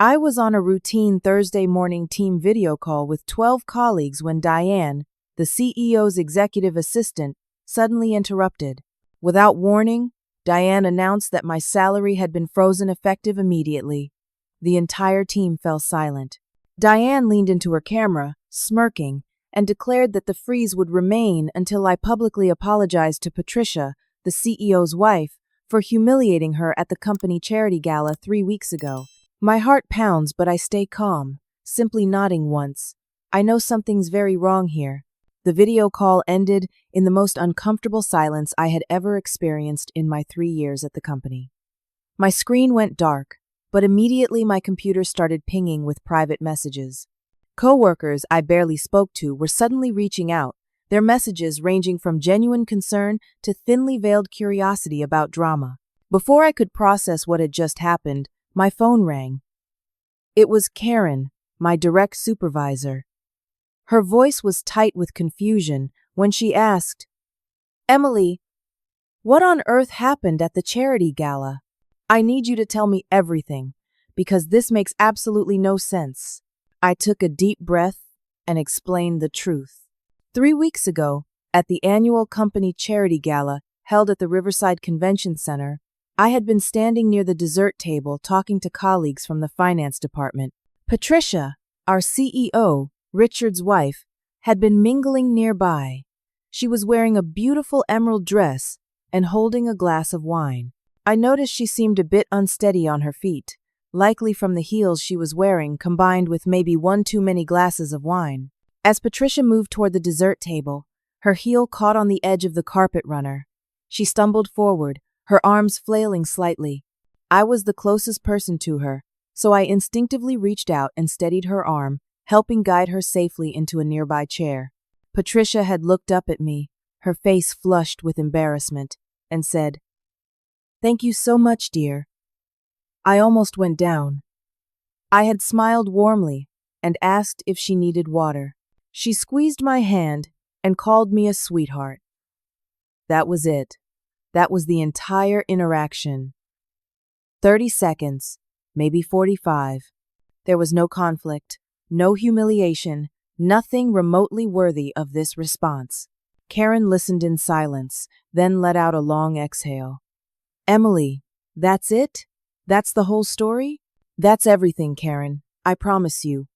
I was on a routine Thursday morning team video call with 12 colleagues when Diane, the CEO's executive assistant, suddenly interrupted. Without warning, Diane announced that my salary had been frozen effective immediately. The entire team fell silent. Diane leaned into her camera, smirking, and declared that the freeze would remain until I publicly apologized to Patricia, the CEO's wife, for humiliating her at the company charity gala 3 weeks ago. My heart pounds, but I stay calm, simply nodding once. I know something's very wrong here. The video call ended in the most uncomfortable silence I had ever experienced in my 3 years at the company. My screen went dark, but immediately my computer started pinging with private messages. Coworkers I barely spoke to were suddenly reaching out, their messages ranging from genuine concern to thinly veiled curiosity about drama. Before I could process what had just happened, my phone rang. It was Karen, my direct supervisor. Her voice was tight with confusion when she asked, "Emily, what on earth happened at the charity gala? I need you to tell me everything, because this makes absolutely no sense." I took a deep breath and explained the truth. 3 weeks ago, at the annual company charity gala held at the Riverside Convention Center, I had been standing near the dessert table talking to colleagues from the finance department. Patricia, our CEO, Richard's wife, had been mingling nearby. She was wearing a beautiful emerald dress and holding a glass of wine. I noticed she seemed a bit unsteady on her feet, likely from the heels she was wearing combined with maybe one too many glasses of wine. As Patricia moved toward the dessert table, her heel caught on the edge of the carpet runner. She stumbled forward, her arms flailing slightly. I was the closest person to her, so I instinctively reached out and steadied her arm, helping guide her safely into a nearby chair. Patricia had looked up at me, her face flushed with embarrassment, and said, "Thank you so much, dear." I almost went down. I had smiled warmly and asked if she needed water. She squeezed my hand and called me a sweetheart. That was it. That was the entire interaction. 30 seconds, maybe 45. There was no conflict, no humiliation, nothing remotely worthy of this response. Karen listened in silence, then let out a long exhale. "Emily, that's it? That's the whole story?" "That's everything, Karen, I promise you."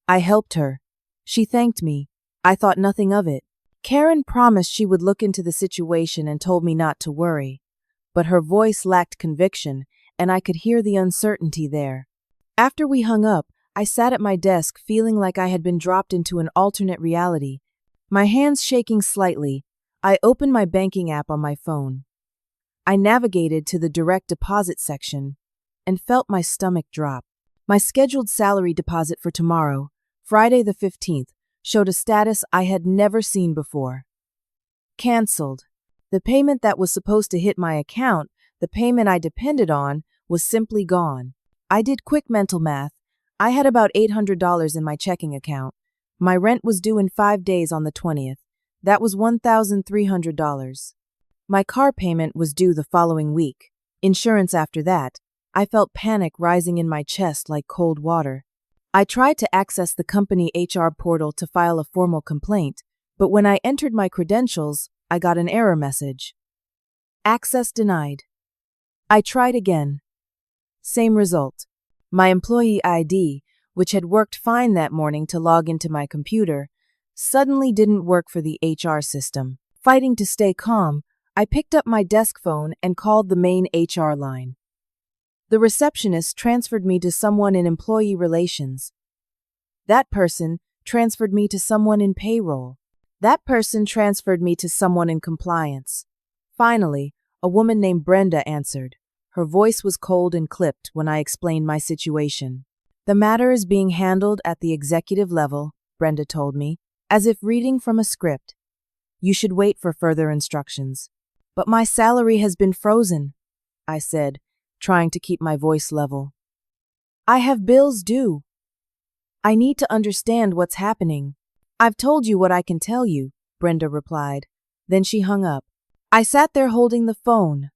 I helped her. She thanked me. I thought nothing of it. Karen promised she would look into the situation and told me not to worry, but her voice lacked conviction, and I could hear the uncertainty there. After we hung up, I sat at my desk feeling like I had been dropped into an alternate reality. My hands shaking slightly, I opened my banking app on my phone. I navigated to the direct deposit section and felt my stomach drop. My scheduled salary deposit for tomorrow, Friday the 15th, showed a status I had never seen before. Cancelled. The payment that was supposed to hit my account, the payment I depended on, was simply gone. I did quick mental math. I had about $800 in my checking account. My rent was due in 5 days on the 20th. That was $1,300. My car payment was due the following week. Insurance after that. I felt panic rising in my chest like cold water. I tried to access the company HR portal to file a formal complaint, but when I entered my credentials, I got an error message. Access denied. I tried again. Same result. My employee ID, which had worked fine that morning to log into my computer, suddenly didn't work for the HR system. Fighting to stay calm, I picked up my desk phone and called the main HR line. The receptionist transferred me to someone in employee relations. That person transferred me to someone in payroll. That person transferred me to someone in compliance. Finally, a woman named Brenda answered. Her voice was cold and clipped when I explained my situation. "The matter is being handled at the executive level," Brenda told me, as if reading from a script. "You should wait for further instructions." "But my salary has been frozen," I said, trying to keep my voice level. "I have bills due. I need to understand what's happening." "I've told you what I can tell you," Brenda replied. Then she hung up. I sat there holding the phone,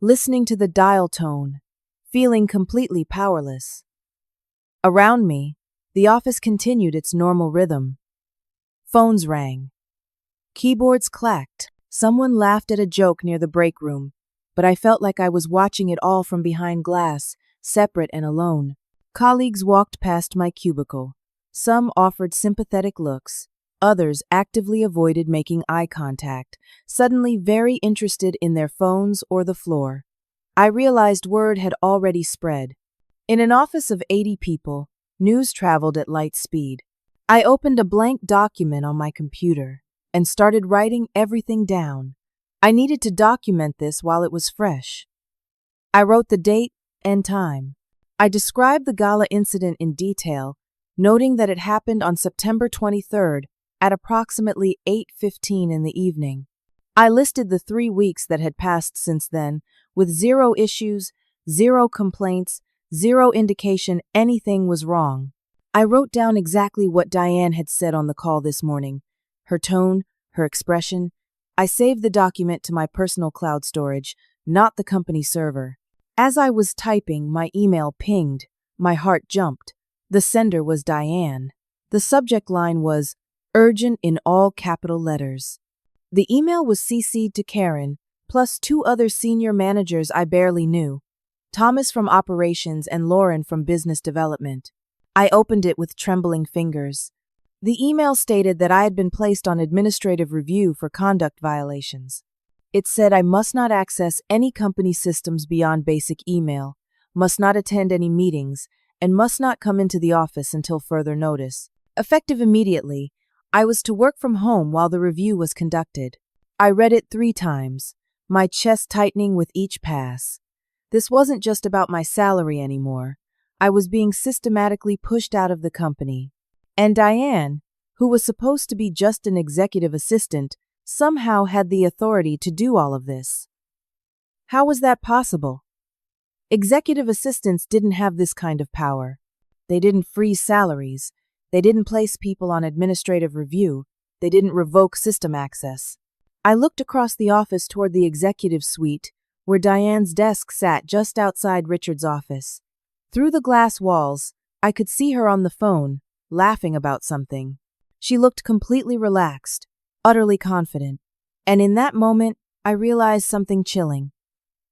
listening to the dial tone, feeling completely powerless. Around me, the office continued its normal rhythm. Phones rang. Keyboards clacked. Someone laughed at a joke near the break room, but I felt like I was watching it all from behind glass, separate and alone. Colleagues walked past my cubicle. Some offered sympathetic looks. Others actively avoided making eye contact, suddenly very interested in their phones or the floor. I realized word had already spread. In an office of 80 people, news traveled at light speed. I opened a blank document on my computer and started writing everything down. I needed to document this while it was fresh. I wrote the date and time. I described the gala incident in detail, noting that it happened on September 23rd at approximately 8:15 in the evening. I listed the 3 weeks that had passed since then, with 0 issues, 0 complaints, 0 indication anything was wrong. I wrote down exactly what Diane had said on the call this morning. Her tone, her expression. I saved the document to my personal cloud storage, not the company server. As I was typing, my email pinged. My heart jumped. The sender was Diane. The subject line was, "Urgent" in all capital letters. The email was CC'd to Karen, plus 2 other senior managers I barely knew, Thomas from operations and Lauren from business development. I opened it with trembling fingers. The email stated that I had been placed on administrative review for conduct violations. It said I must not access any company systems beyond basic email, must not attend any meetings, and must not come into the office until further notice. Effective immediately, I was to work from home while the review was conducted. I read it 3 times, my chest tightening with each pass. This wasn't just about my salary anymore. I was being systematically pushed out of the company. And Diane, who was supposed to be just an executive assistant, somehow had the authority to do all of this. How was that possible? Executive assistants didn't have this kind of power. They didn't freeze salaries. They didn't place people on administrative review. They didn't revoke system access. I looked across the office toward the executive suite, where Diane's desk sat just outside Richard's office. Through the glass walls, I could see her on the phone, laughing about something. She looked completely relaxed, utterly confident. And in that moment, I realized something chilling.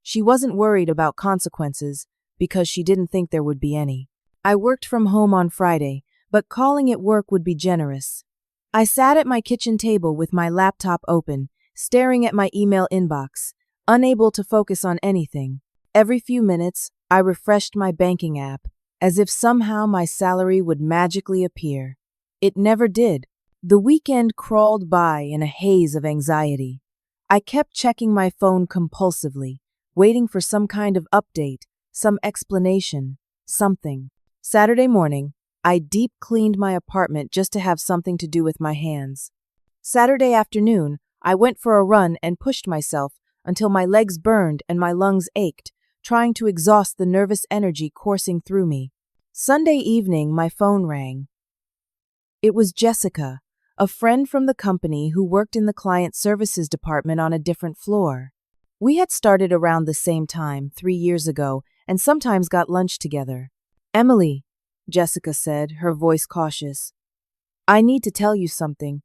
She wasn't worried about consequences because she didn't think there would be any. I worked from home on Friday, but calling it work would be generous. I sat at my kitchen table with my laptop open, staring at my email inbox, unable to focus on anything. Every few minutes, I refreshed my banking app, as if somehow my salary would magically appear. It never did. The weekend crawled by in a haze of anxiety. I kept checking my phone compulsively, waiting for some kind of update, some explanation, something. Saturday morning, I deep cleaned my apartment just to have something to do with my hands. Saturday afternoon, I went for a run and pushed myself until my legs burned and my lungs ached, trying to exhaust the nervous energy coursing through me. Sunday evening, my phone rang. It was Jessica, a friend from the company who worked in the client services department on a different floor. We had started around the same time 3 years ago and sometimes got lunch together. "Emily," Jessica said, her voice cautious, "I need to tell you something,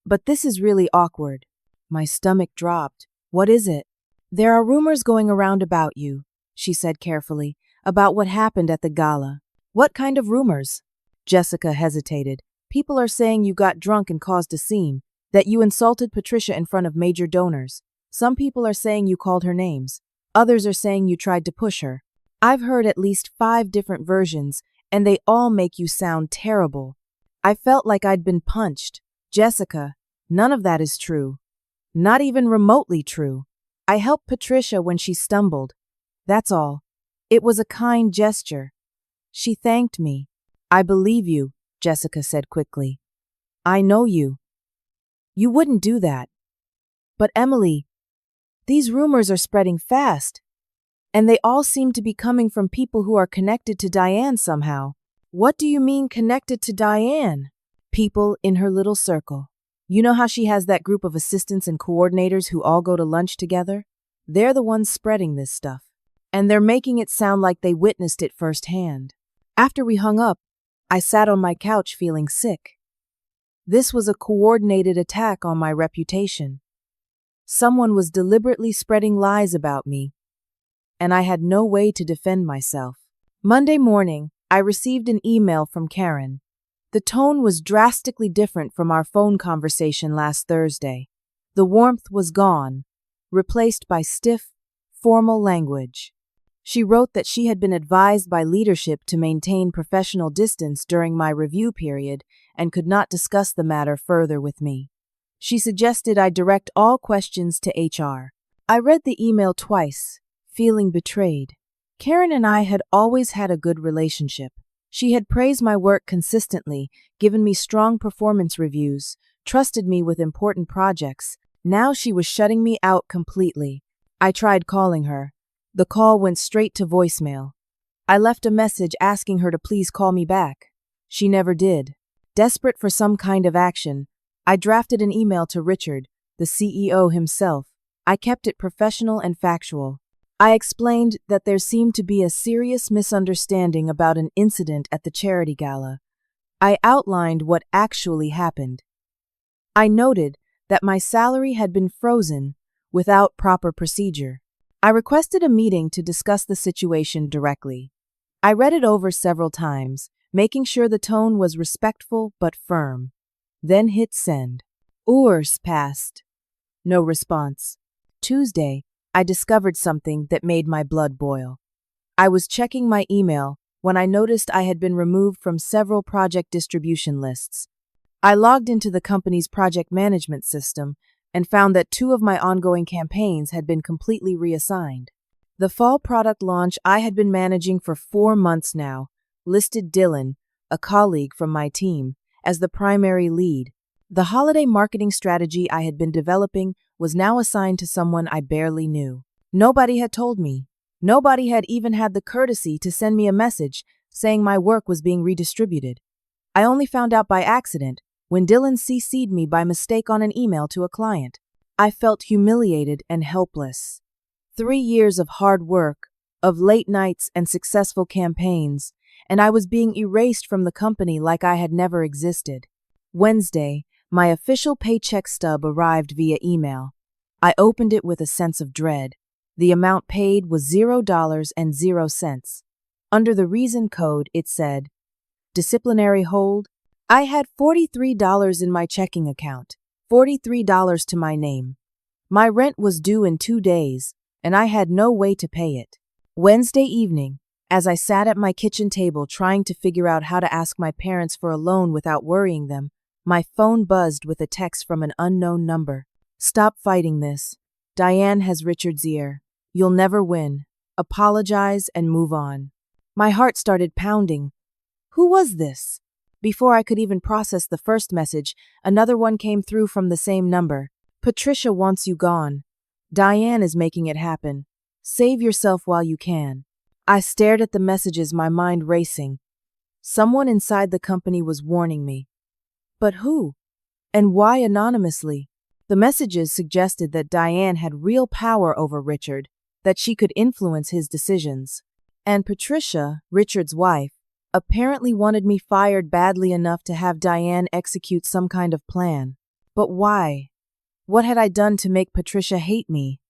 but this is really awkward." My stomach dropped. "What is it?" "There are rumors going around about you," she said carefully, "about what happened at the gala." "What kind of rumors?" Jessica hesitated. "People are saying you got drunk and caused a scene, that you insulted Patricia in front of major donors. Some people are saying you called her names. Others are saying you tried to push her. I've heard at least 5 different versions, and they all make you sound terrible. I felt like I'd been punched." "Jessica, none of that is true. Not even remotely true. I helped Patricia when she stumbled. That's all. It was a kind gesture. She thanked me." "I believe you," Jessica said quickly. "I know you. You wouldn't do that." "But Emily, these rumors are spreading fast, and they all seem to be coming from people who are connected to Diane somehow." "What do you mean connected to Diane?" "People in her little circle. You know how she has that group of assistants and coordinators who all go to lunch together? They're the ones spreading this stuff. And they're making it sound like they witnessed it firsthand." After we hung up, I sat on my couch feeling sick. This was a coordinated attack on my reputation. Someone was deliberately spreading lies about me, and I had no way to defend myself. Monday morning, I received an email from Karen. The tone was drastically different from our phone conversation last Thursday. The warmth was gone, replaced by stiff, formal language. She wrote that she had been advised by leadership to maintain professional distance during my review period and could not discuss the matter further with me. She suggested I direct all questions to HR. I read the email twice, feeling betrayed. Karen and I had always had a good relationship. She had praised my work consistently, given me strong performance reviews, trusted me with important projects. Now she was shutting me out completely. I tried calling her. The call went straight to voicemail. I left a message asking her to please call me back. She never did. Desperate for some kind of action, I drafted an email to Richard, the CEO himself. I kept it professional and factual. I explained that there seemed to be a serious misunderstanding about an incident at the charity gala. I outlined what actually happened. I noted that my salary had been frozen without proper procedure. I requested a meeting to discuss the situation directly. I read it over several times, making sure the tone was respectful but firm. Then hit send. Hours passed. No response. Tuesday, I discovered something that made my blood boil. I was checking my email when I noticed I had been removed from several project distribution lists. I logged into the company's project management system and found that 2 of my ongoing campaigns had been completely reassigned. The fall product launch I had been managing for 4 months now listed Dylan, a colleague from my team, as the primary lead. The holiday marketing strategy I had been developing was now assigned to someone I barely knew. Nobody had told me. Nobody had even had the courtesy to send me a message saying my work was being redistributed. I only found out by accident when Dylan CC'd me by mistake on an email to a client. I felt humiliated and helpless. 3 years of hard work, of late nights and successful campaigns, and I was being erased from the company like I had never existed. Wednesday, my official paycheck stub arrived via email. I opened it with a sense of dread. The amount paid was $0.00. Under the reason code, it said, disciplinary hold. I had $43 in my checking account, $43 to my name. My rent was due in 2 days, and I had no way to pay it. Wednesday evening, as I sat at my kitchen table trying to figure out how to ask my parents for a loan without worrying them, my phone buzzed with a text from an unknown number. Stop fighting this. Diane has Richard's ear. You'll never win. Apologize and move on. My heart started pounding. Who was this? Before I could even process the first message, another one came through from the same number. Patricia wants you gone. Diane is making it happen. Save yourself while you can. I stared at the messages, my mind racing. Someone inside the company was warning me. But who? And why anonymously? The messages suggested that Diane had real power over Richard, that she could influence his decisions. And Patricia, Richard's wife, apparently wanted me fired badly enough to have Diane execute some kind of plan. But why? What had I done to make Patricia hate me?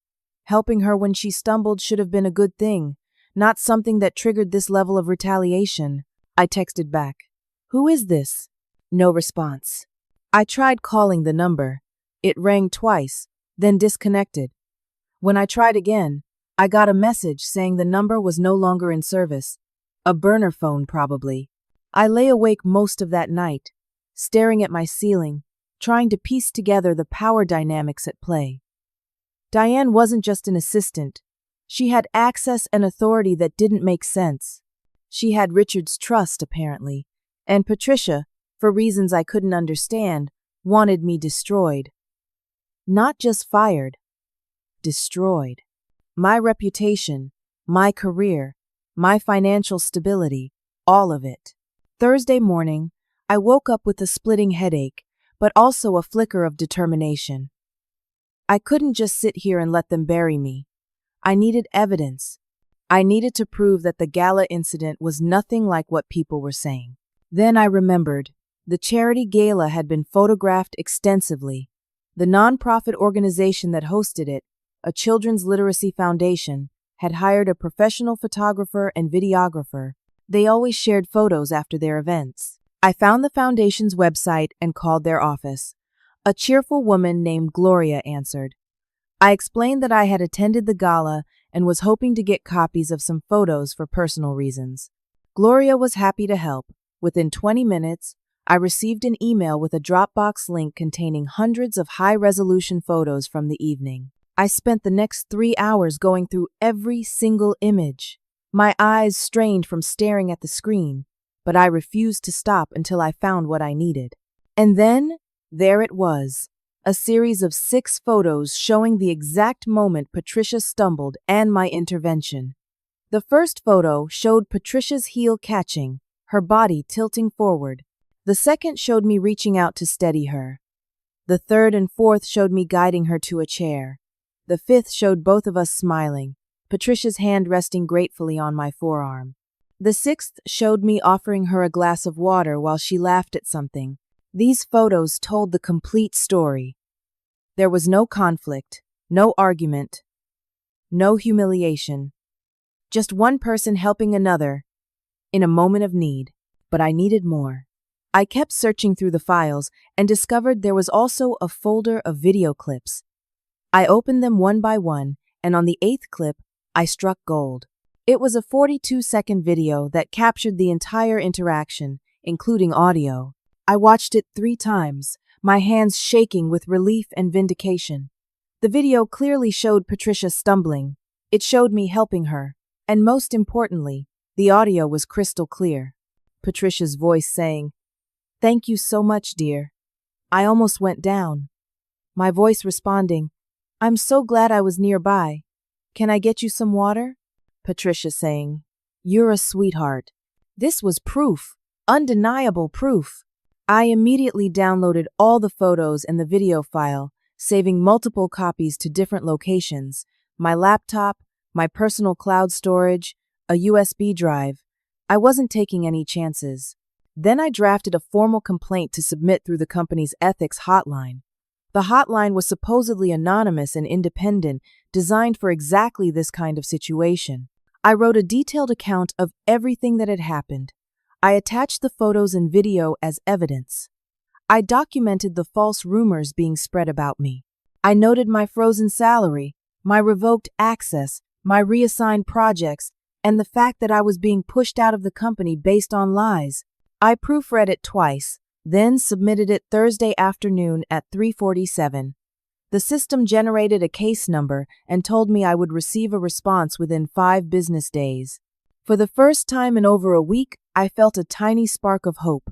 Helping her when she stumbled should have been a good thing, not something that triggered this level of retaliation. I texted back. Who is this? No response. I tried calling the number. It rang twice, then disconnected. When I tried again, I got a message saying the number was no longer in service. A burner phone, probably. I lay awake most of that night, staring at my ceiling, trying to piece together the power dynamics at play. Diane wasn't just an assistant. She had access and authority that didn't make sense. She had Richard's trust, apparently, and Patricia, for reasons I couldn't understand, wanted me destroyed. Not just fired, destroyed. My reputation, my career, my financial stability, all of it. Thursday morning, I woke up with a splitting headache, but also a flicker of determination. I couldn't just sit here and let them bury me. I needed evidence. I needed to prove that the gala incident was nothing like what people were saying. Then I remembered. The charity gala had been photographed extensively. The nonprofit organization that hosted it, a children's literacy foundation, had hired a professional photographer and videographer. They always shared photos after their events. I found the foundation's website and called their office. A cheerful woman named Gloria answered. I explained that I had attended the gala and was hoping to get copies of some photos for personal reasons. Gloria was happy to help. Within 20 minutes, I received an email with a Dropbox link containing hundreds of high-resolution photos from the evening. I spent the next 3 hours going through every single image. My eyes strained from staring at the screen, but I refused to stop until I found what I needed. And then, there it was, a series of 6 photos showing the exact moment Patricia stumbled and my intervention. The first photo showed Patricia's heel catching, her body tilting forward. The second showed me reaching out to steady her. The third and fourth showed me guiding her to a chair. The fifth showed both of us smiling, Patricia's hand resting gratefully on my forearm. The sixth showed me offering her a glass of water while she laughed at something. These photos told the complete story. There was no conflict, no argument, no humiliation. Just one person helping another in a moment of need. But I needed more. I kept searching through the files and discovered there was also a folder of video clips. I opened them one by one, and on the 8th clip, I struck gold. It was a 42-second video that captured the entire interaction, including audio. I watched it 3 times, my hands shaking with relief and vindication. The video clearly showed Patricia stumbling. It showed me helping her. And most importantly, the audio was crystal clear. Patricia's voice saying, "Thank you so much, dear." I almost went down. My voice responding, "I'm so glad I was nearby. Can I get you some water?" Patricia saying, "You're a sweetheart." This was proof, undeniable proof. I immediately downloaded all the photos and the video file, saving multiple copies to different locations, my laptop, my personal cloud storage, a USB drive. I wasn't taking any chances. Then I drafted a formal complaint to submit through the company's ethics hotline. The hotline was supposedly anonymous and independent, designed for exactly this kind of situation. I wrote a detailed account of everything that had happened. I attached the photos and video as evidence. I documented the false rumors being spread about me. I noted my frozen salary, my revoked access, my reassigned projects, and the fact that I was being pushed out of the company based on lies. I proofread it twice, then submitted it Thursday afternoon at 3:47. The system generated a case number and told me I would receive a response within 5 business days. For the first time in over a week, I felt a tiny spark of hope.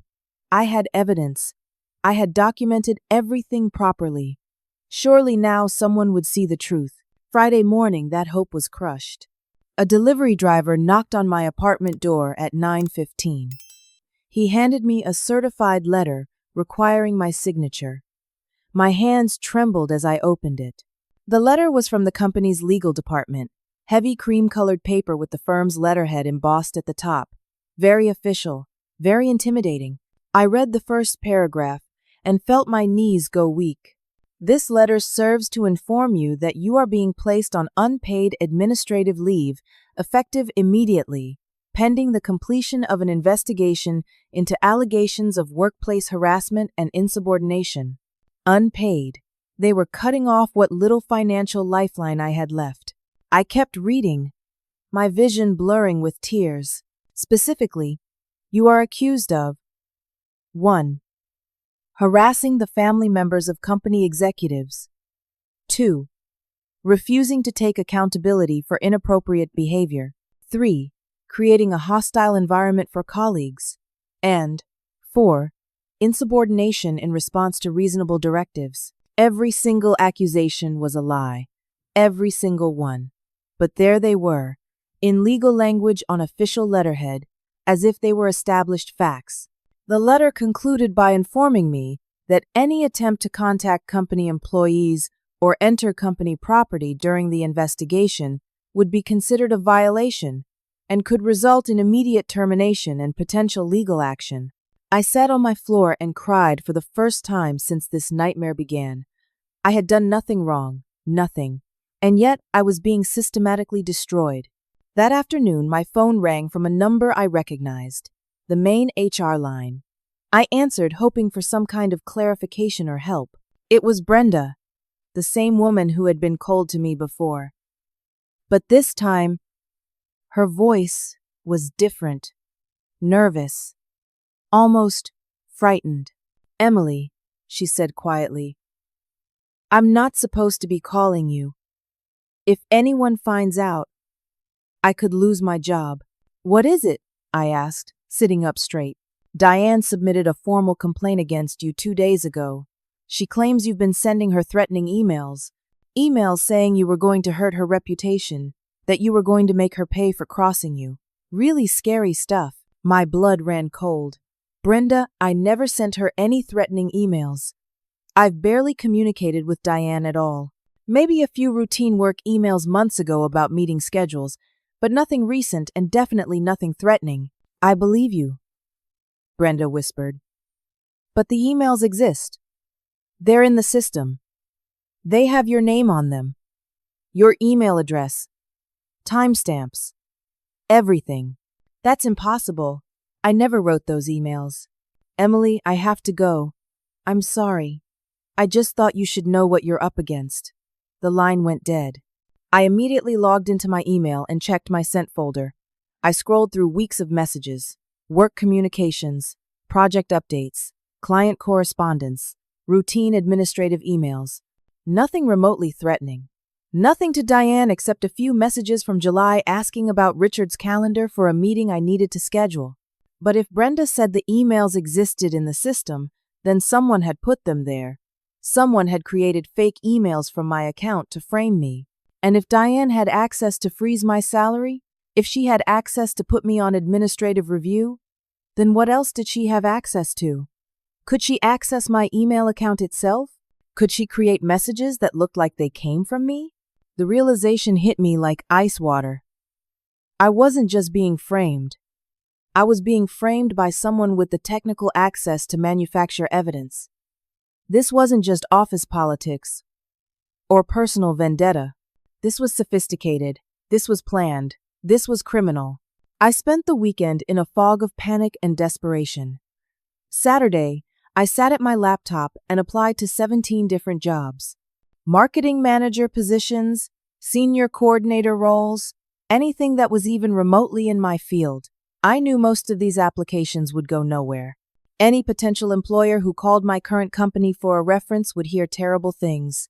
I had evidence. I had documented everything properly. Surely now someone would see the truth. Friday morning, that hope was crushed. A delivery driver knocked on my apartment door at 9:15. He handed me a certified letter requiring my signature. My hands trembled as I opened it. The letter was from the company's legal department, heavy cream-colored paper with the firm's letterhead embossed at the top. Very official, very intimidating. I read the first paragraph and felt my knees go weak. This letter serves to inform you that you are being placed on unpaid administrative leave, effective immediately, pending the completion of an investigation into allegations of workplace harassment and insubordination. Unpaid. They were cutting off what little financial lifeline I had left. I kept reading, my vision blurring with tears. Specifically, you are accused of 1. Harassing the family members of company executives. 2. Refusing to take accountability for inappropriate behavior. 3. Creating a hostile environment for colleagues. And 4. Insubordination in response to reasonable directives. Every single accusation was a lie. Every single one. But there they were, in legal language on official letterhead, as if they were established facts. The letter concluded by informing me that any attempt to contact company employees or enter company property during the investigation would be considered a violation and could result in immediate termination and potential legal action. I sat on my floor and cried for the first time since this nightmare began. I had done nothing wrong, nothing. And yet I was being systematically destroyed. That afternoon, my phone rang from a number I recognized, the main HR line. I answered, hoping for some kind of clarification or help. It was Brenda, the same woman who had been cold to me before. But this time, her voice was different, nervous, almost frightened. "Emily," she said quietly, "I'm not supposed to be calling you. If anyone finds out, I could lose my job." "What is it?" I asked, sitting up straight. "Diane submitted a formal complaint against you 2 days ago. She claims you've been sending her threatening emails saying you were going to hurt her reputation, that you were going to make her pay for crossing you. Really scary stuff." My blood ran cold. "Brenda, I never sent her any threatening emails. I've barely communicated with Diane at all. Maybe a few routine work emails months ago about meeting schedules, but nothing recent and definitely nothing threatening." "I believe you," Brenda whispered. "But the emails exist. They're in the system. They have your name on them, your email address, timestamps, everything." "That's impossible. I never wrote those emails." "Emily, I have to go. I'm sorry. I just thought you should know what you're up against." The line went dead. I immediately logged into my email and checked my sent folder. I scrolled through weeks of messages, work communications, project updates, client correspondence, routine administrative emails. Nothing remotely threatening. Nothing to Diane except a few messages from July asking about Richard's calendar for a meeting I needed to schedule. But if Brenda said the emails existed in the system, then someone had put them there. Someone had created fake emails from my account to frame me. And if Diane had access to freeze my salary, if she had access to put me on administrative review, then what else did she have access to? Could she access my email account itself? Could she create messages that looked like they came from me? The realization hit me like ice water. I wasn't just being framed. I was being framed by someone with the technical access to manufacture evidence. This wasn't just office politics or personal vendetta. This was sophisticated. This was planned. This was criminal. I spent the weekend in a fog of panic and desperation. Saturday, I sat at my laptop and applied to 17 different jobs. Marketing manager positions, senior coordinator roles, anything that was even remotely in my field. I knew most of these applications would go nowhere. Any potential employer who called my current company for a reference would hear terrible things.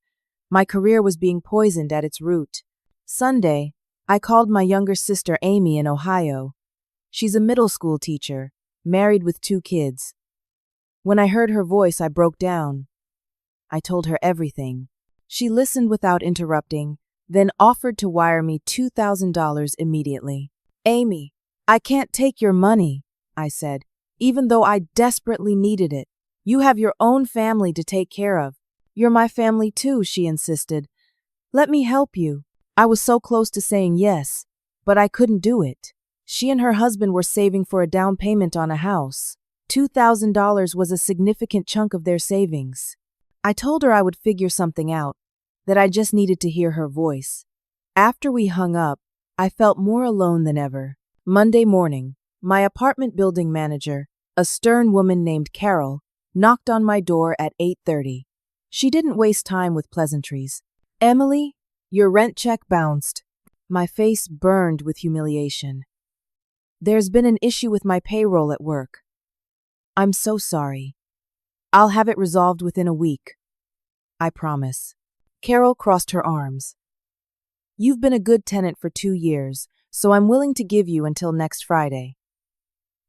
My career was being poisoned at its root. Sunday, I called my younger sister Amy in Ohio. She's a middle school teacher, married with 2 kids. When I heard her voice, I broke down. I told her everything. She listened without interrupting, then offered to wire me $2,000 immediately. "Amy, I can't take your money," I said, "even though I desperately needed it. You have your own family to take care of." "You're my family too," she insisted. "Let me help you." I was so close to saying yes, but I couldn't do it. She and her husband were saving for a down payment on a house. $2,000 was a significant chunk of their savings. I told her I would figure something out, that I just needed to hear her voice. After we hung up, I felt more alone than ever. Monday morning, my apartment building manager, a stern woman named Carol, knocked on my door at 8:30. She didn't waste time with pleasantries. "Emily, your rent check bounced." My face burned with humiliation. "There's been an issue with my payroll at work." "I'm so sorry. I'll have it resolved within a week. I promise." Carol crossed her arms. "You've been a good tenant for 2 years, so I'm willing to give you until next Friday.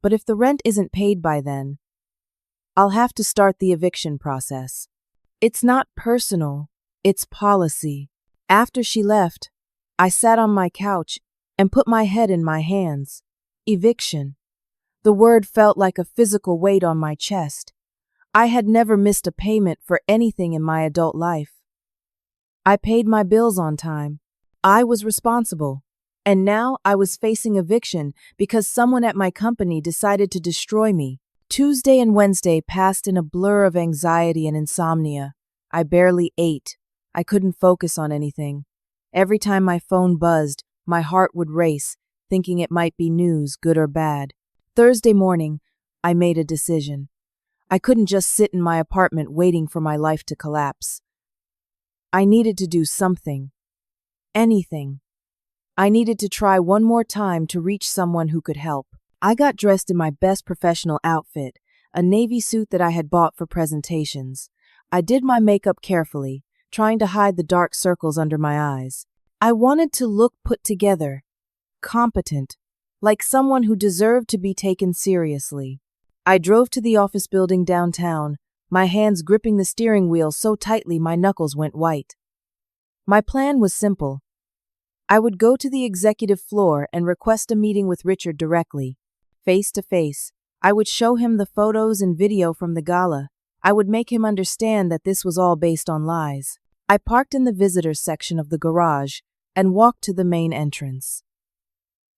But if the rent isn't paid by then, I'll have to start the eviction process. It's not personal, it's policy." After she left, I sat on my couch and put my head in my hands. Eviction. The word felt like a physical weight on my chest. I had never missed a payment for anything in my adult life. I paid my bills on time. I was responsible. And now I was facing eviction because someone at my company decided to destroy me. Tuesday and Wednesday passed in a blur of anxiety and insomnia. I barely ate. I couldn't focus on anything. Every time my phone buzzed, my heart would race, thinking it might be news, good or bad. Thursday morning, I made a decision. I couldn't just sit in my apartment waiting for my life to collapse. I needed to do something. Anything. I needed to try one more time to reach someone who could help. I got dressed in my best professional outfit, a navy suit that I had bought for presentations. I did my makeup carefully, trying to hide the dark circles under my eyes. I wanted to look put together, competent, like someone who deserved to be taken seriously. I drove to the office building downtown, my hands gripping the steering wheel so tightly my knuckles went white. My plan was simple. I would go to the executive floor and request a meeting with Richard directly, face to face. I would show him the photos and video from the gala. I would make him understand that this was all based on lies. I parked in the visitors section of the garage and walked to the main entrance.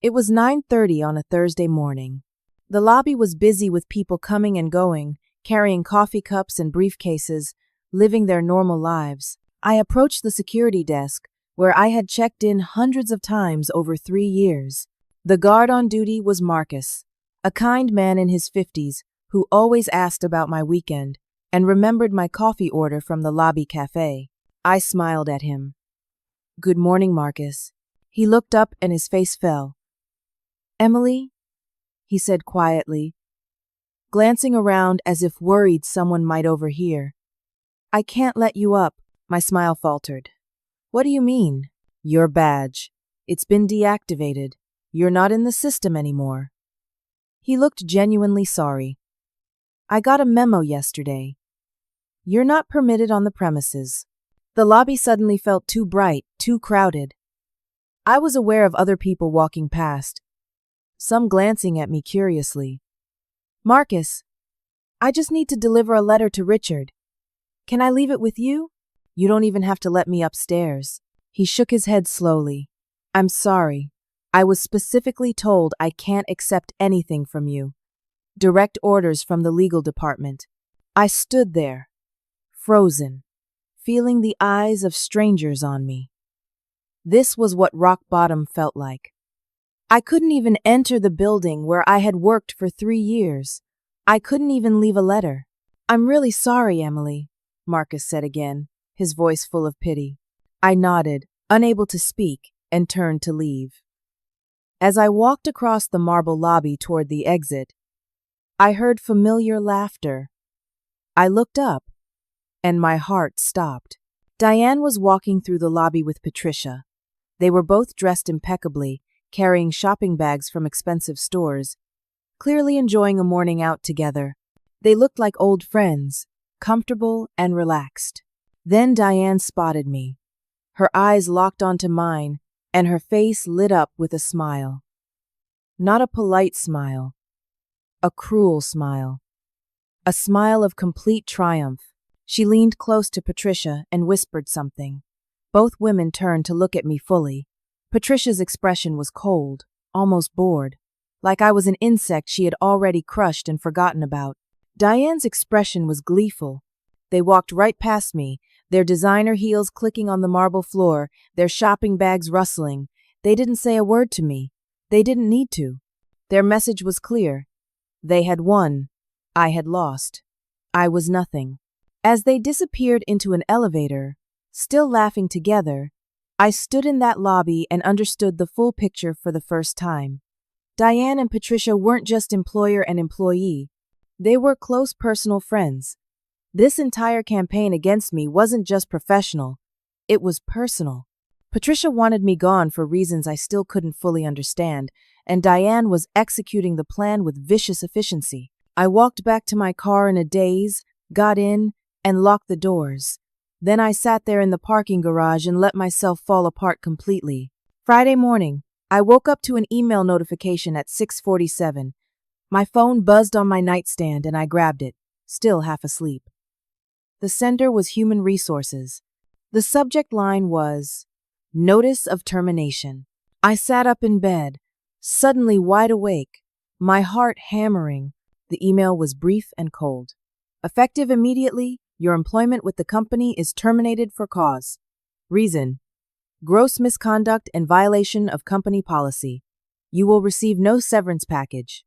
It was 9:30 on a Thursday morning. The lobby was busy with people coming and going, carrying coffee cups and briefcases, living their normal lives. I approached the security desk, where I had checked in hundreds of times over 3 years. The guard on duty was Marcus, a kind man in his 50s who always asked about my weekend and remembered my coffee order from the lobby cafe. I smiled at him. "Good morning, Marcus." He looked up and his face fell. "Emily?" he said quietly, glancing around as if worried someone might overhear. "I can't let you up," my smile faltered. "What do you mean?" "Your badge. It's been deactivated. You're not in the system anymore." He looked genuinely sorry. "I got a memo yesterday. You're not permitted on the premises." The lobby suddenly felt too bright, too crowded. I was aware of other people walking past, some glancing at me curiously. "Marcus, I just need to deliver a letter to Richard. Can I leave it with you? You don't even have to let me upstairs." He shook his head slowly. "I'm sorry. I was specifically told I can't accept anything from you. Direct orders from the legal department." I stood there, frozen, feeling the eyes of strangers on me. This was what rock bottom felt like. I couldn't even enter the building where I had worked for 3 years. I couldn't even leave a letter. "I'm really sorry, Emily," Marcus said again, his voice full of pity. I nodded, unable to speak, and turned to leave. As I walked across the marble lobby toward the exit, I heard familiar laughter. I looked up, and my heart stopped. Diane was walking through the lobby with Patricia. They were both dressed impeccably, carrying shopping bags from expensive stores, clearly enjoying a morning out together. They looked like old friends, comfortable and relaxed. Then Diane spotted me. Her eyes locked onto mine, and her face lit up with a smile. Not a polite smile, a cruel smile. A smile of complete triumph. She leaned close to Patricia and whispered something. Both women turned to look at me fully. Patricia's expression was cold, almost bored, like I was an insect she had already crushed and forgotten about. Diane's expression was gleeful. They walked right past me, their designer heels clicking on the marble floor, their shopping bags rustling. They didn't say a word to me. They didn't need to. Their message was clear. They had won. I had lost. I was nothing. As they disappeared into an elevator, still laughing together, I stood in that lobby and understood the full picture for the first time. Diane and Patricia weren't just employer and employee. They were close personal friends. This entire campaign against me wasn't just professional. It was personal. Patricia wanted me gone for reasons I still couldn't fully understand, and Diane was executing the plan with vicious efficiency. I walked back to my car in a daze, got in, and locked the doors. Then I sat there in the parking garage and let myself fall apart completely. Friday morning, I woke up to an email notification at 6:47. My phone buzzed on my nightstand and I grabbed it, still half asleep. The sender was Human Resources. The subject line was, "Notice of Termination." I sat up in bed, suddenly wide awake, my heart hammering, The email was brief and cold. Effective immediately, your employment with the company is terminated for cause. Reason: gross misconduct and violation of company policy. You will receive no severance package.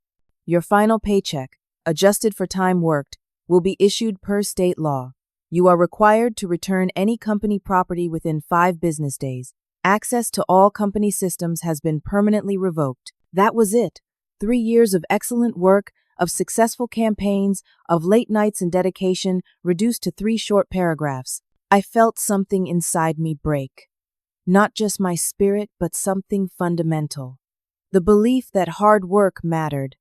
Your final paycheck, adjusted for time worked, will be issued per state law. You are required to return any company property within 5 business days. Access to all company systems has been permanently revoked. That was it. 3 years of excellent work, of successful campaigns, of late nights and dedication, reduced to 3 short paragraphs. I felt something inside me break. Not just my spirit, but something fundamental. The belief that hard work mattered.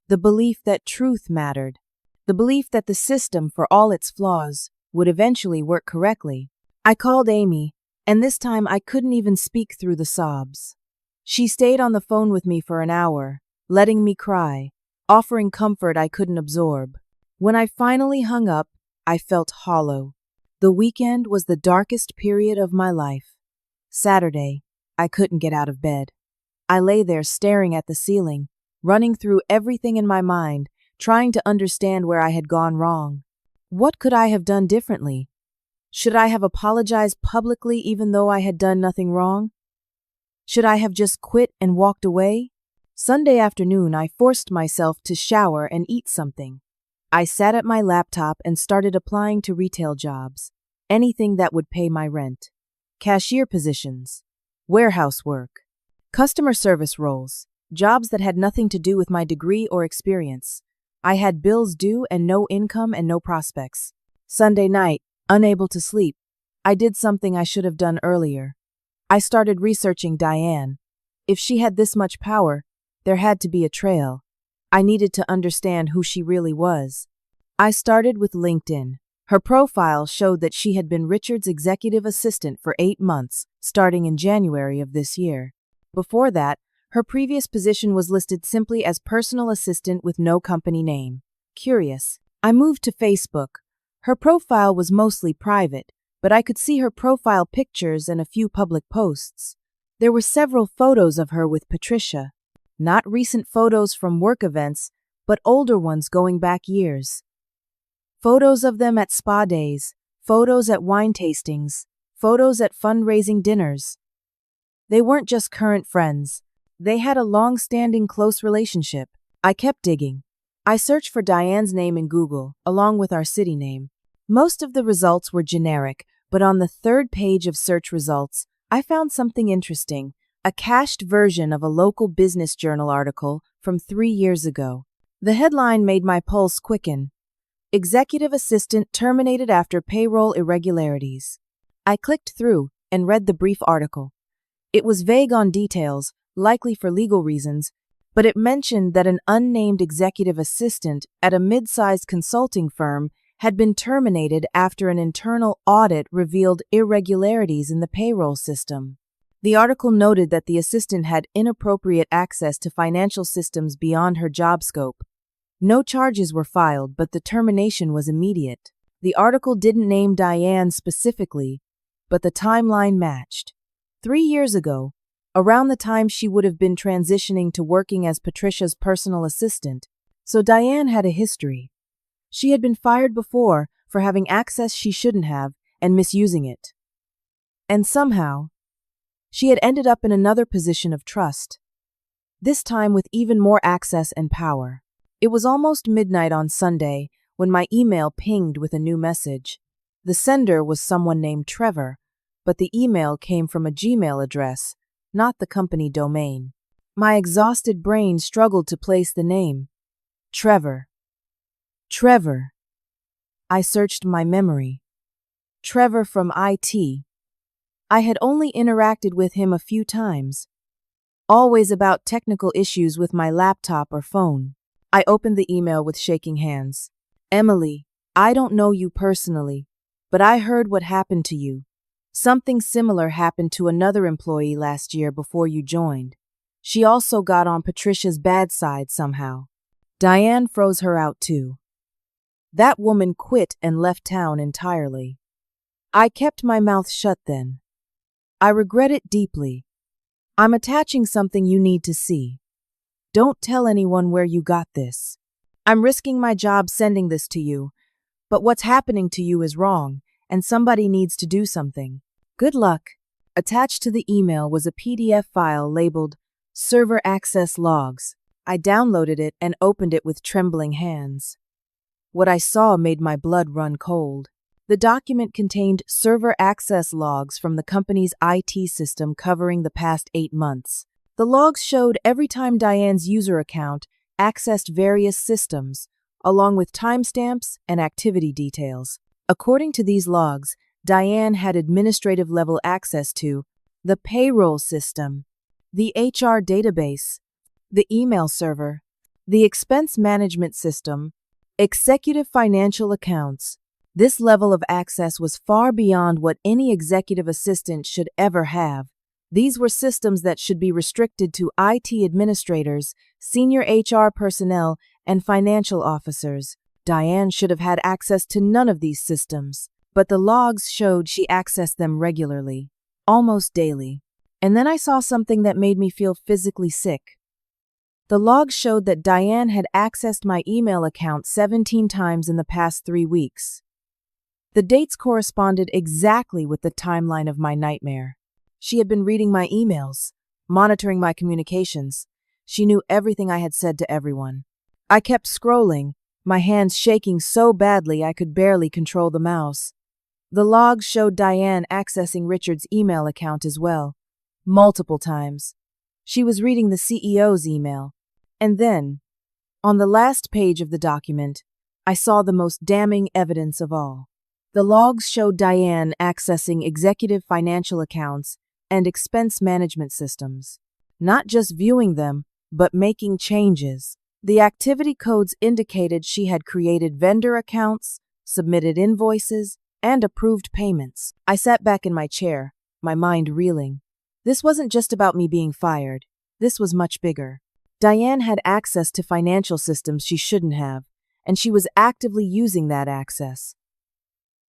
The belief that truth mattered. The belief that the system, for all its flaws, would eventually work correctly. I called Amy, and this time I couldn't even speak through the sobs. She stayed on the phone with me for an hour, letting me cry, offering comfort I couldn't absorb. When I finally hung up, I felt hollow. The weekend was the darkest period of my life. Saturday, I couldn't get out of bed. I lay there staring at the ceiling, running through everything in my mind, trying to understand where I had gone wrong. What could I have done differently? Should I have apologized publicly even though I had done nothing wrong? Should I have just quit and walked away? Sunday afternoon, I forced myself to shower and eat something. I sat at my laptop and started applying to retail jobs, anything that would pay my rent. Cashier positions, warehouse work, customer service roles, jobs that had nothing to do with my degree or experience. I had bills due and no income and no prospects. Sunday night, unable to sleep, I did something I should have done earlier. I started researching Diane. If she had this much power, there had to be a trail. I needed to understand who she really was. I started with LinkedIn. Her profile showed that she had been Richard's executive assistant for 8 months, starting in January of this year. Before that, her previous position was listed simply as personal assistant with no company name. Curious. I moved to Facebook. Her profile was mostly private, but I could see her profile pictures and a few public posts. There were several photos of her with Patricia. Not recent photos from work events, but older ones going back years. Photos of them at spa days, photos at wine tastings, photos at fundraising dinners. They weren't just current friends. They had a long-standing close relationship. I kept digging. I searched for Diane's name in Google, along with our city name. Most of the results were generic, but on the 3rd page of search results, I found something interesting, a cached version of a local business journal article from 3 years ago. The headline made my pulse quicken. Executive assistant terminated after payroll irregularities. I clicked through and read the brief article. It was vague on details, likely for legal reasons, but it mentioned that an unnamed executive assistant at a mid-sized consulting firm had been terminated after an internal audit revealed irregularities in the payroll system. The article noted that the assistant had inappropriate access to financial systems beyond her job scope. No charges were filed, but the termination was immediate. The article didn't name Diane specifically, but the timeline matched. 3 years ago, around the time she would have been transitioning to working as Patricia's personal assistant, so Diane had a history. She had been fired before for having access she shouldn't have and misusing it. And somehow, she had ended up in another position of trust, this time with even more access and power. It was almost midnight on Sunday when my email pinged with a new message. The sender was someone named Trevor, but the email came from a Gmail address, not the company domain. My exhausted brain struggled to place the name. Trevor. Trevor. I searched my memory. Trevor from IT. I had only interacted with him a few times, always about technical issues with my laptop or phone. I opened the email with shaking hands. Emily, I don't know you personally, but I heard what happened to you. Something similar happened to another employee last year before you joined. She also got on Patricia's bad side somehow. Diane froze her out too. That woman quit and left town entirely. I kept my mouth shut then. I regret it deeply. I'm attaching something you need to see. Don't tell anyone where you got this. I'm risking my job sending this to you, but what's happening to you is wrong, and somebody needs to do something. Good luck. Attached to the email was a PDF file labeled Server Access Logs. I downloaded it and opened it with trembling hands. What I saw made my blood run cold. The document contained server access logs from the company's IT system covering the past 8 months. The logs showed every time Diane's user account accessed various systems, along with timestamps and activity details. According to these logs, Diane had administrative-level access to the payroll system, the HR database, the email server, the expense management system, executive financial accounts. This level of access was far beyond what any executive assistant should ever have. These were systems that should be restricted to IT administrators, senior HR personnel, and financial officers. Diane should have had access to none of these systems, but the logs showed she accessed them regularly, almost daily. And then I saw something that made me feel physically sick. The logs showed that Diane had accessed my email account 17 times in the past 3 weeks. The dates corresponded exactly with the timeline of my nightmare. She had been reading my emails, monitoring my communications. She knew everything I had said to everyone. I kept scrolling, my hands shaking so badly I could barely control the mouse. The logs showed Diane accessing Richard's email account as well, multiple times. She was reading the CEO's email. And then, on the last page of the document, I saw the most damning evidence of all. The logs showed Diane accessing executive financial accounts and expense management systems, not just viewing them, but making changes. The activity codes indicated she had created vendor accounts, submitted invoices, and approved payments. I sat back in my chair, my mind reeling. This wasn't just about me being fired. This was much bigger. Diane had access to financial systems she shouldn't have, and she was actively using that access.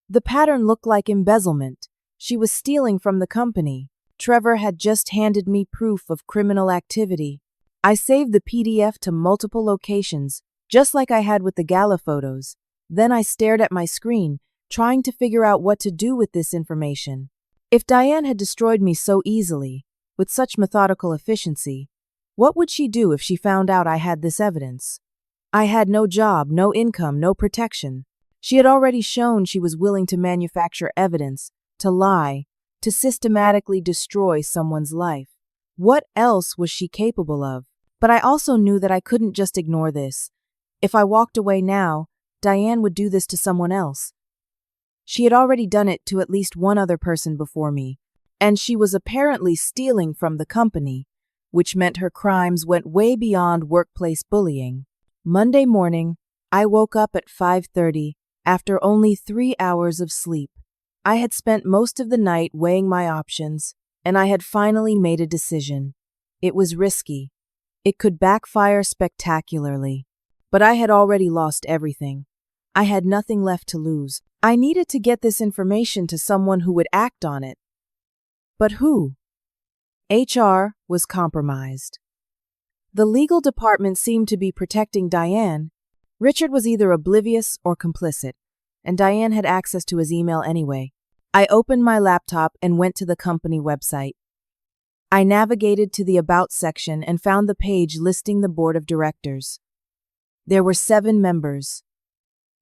The pattern looked like embezzlement. She was stealing from the company. Trevor had just handed me proof of criminal activity. I saved the PDF to multiple locations, just like I had with the gala photos. Then I stared at my screen, trying to figure out what to do with this information. If Diane had destroyed me so easily, with such methodical efficiency, what would she do if she found out I had this evidence? I had no job, no income, no protection. She had already shown she was willing to manufacture evidence, to lie, to systematically destroy someone's life. What else was she capable of? But I also knew that I couldn't just ignore this. If I walked away now, Diane would do this to someone else. She had already done it to at least one other person before me, and she was apparently stealing from the company, which meant her crimes went way beyond workplace bullying. Monday morning, I woke up at 5:30 after only 3 hours of sleep. I had spent most of the night weighing my options, and I had finally made a decision. It was risky. It could backfire spectacularly, but I had already lost everything. I had nothing left to lose. I needed to get this information to someone who would act on it. But who? HR was compromised. The legal department seemed to be protecting Diane. Richard was either oblivious or complicit, and Diane had access to his email anyway. I opened my laptop and went to the company website. I navigated to the About section and found the page listing the board of directors. There were 7 members.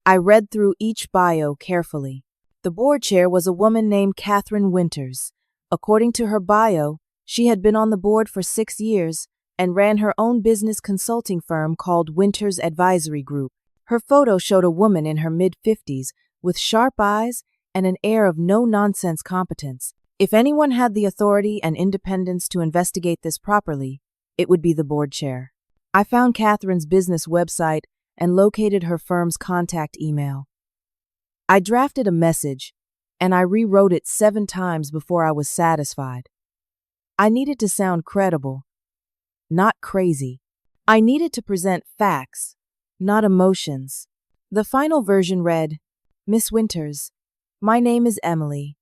I read through each bio carefully. The board chair was a woman named Catherine Winters. According to her bio, she had been on the board for 6 years and ran her own business consulting firm called Winters Advisory Group. Her photo showed a woman in her mid-50s with sharp eyes and an air of no-nonsense competence. If anyone had the authority and independence to investigate this properly, it would be the board chair. I found Catherine's business website and located her firm's contact email. I drafted a message, and I rewrote it 7 times before I was satisfied. I needed to sound credible, not crazy. I needed to present facts, not emotions. The final version read, "Miss Winters, my name is Emily,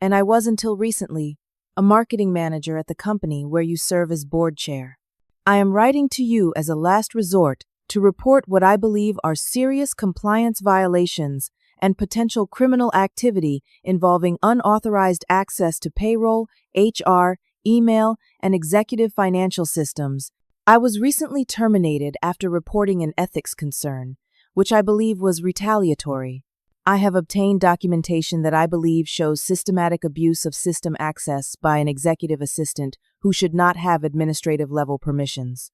and I was until recently a marketing manager at the company where you serve as board chair. I am writing to you as a last resort to report what I believe are serious compliance violations and potential criminal activity involving unauthorized access to payroll, HR, email, and executive financial systems. I was recently terminated after reporting an ethics concern, which I believe was retaliatory. I have obtained documentation that I believe shows systematic abuse of system access by an executive assistant who should not have administrative level permissions.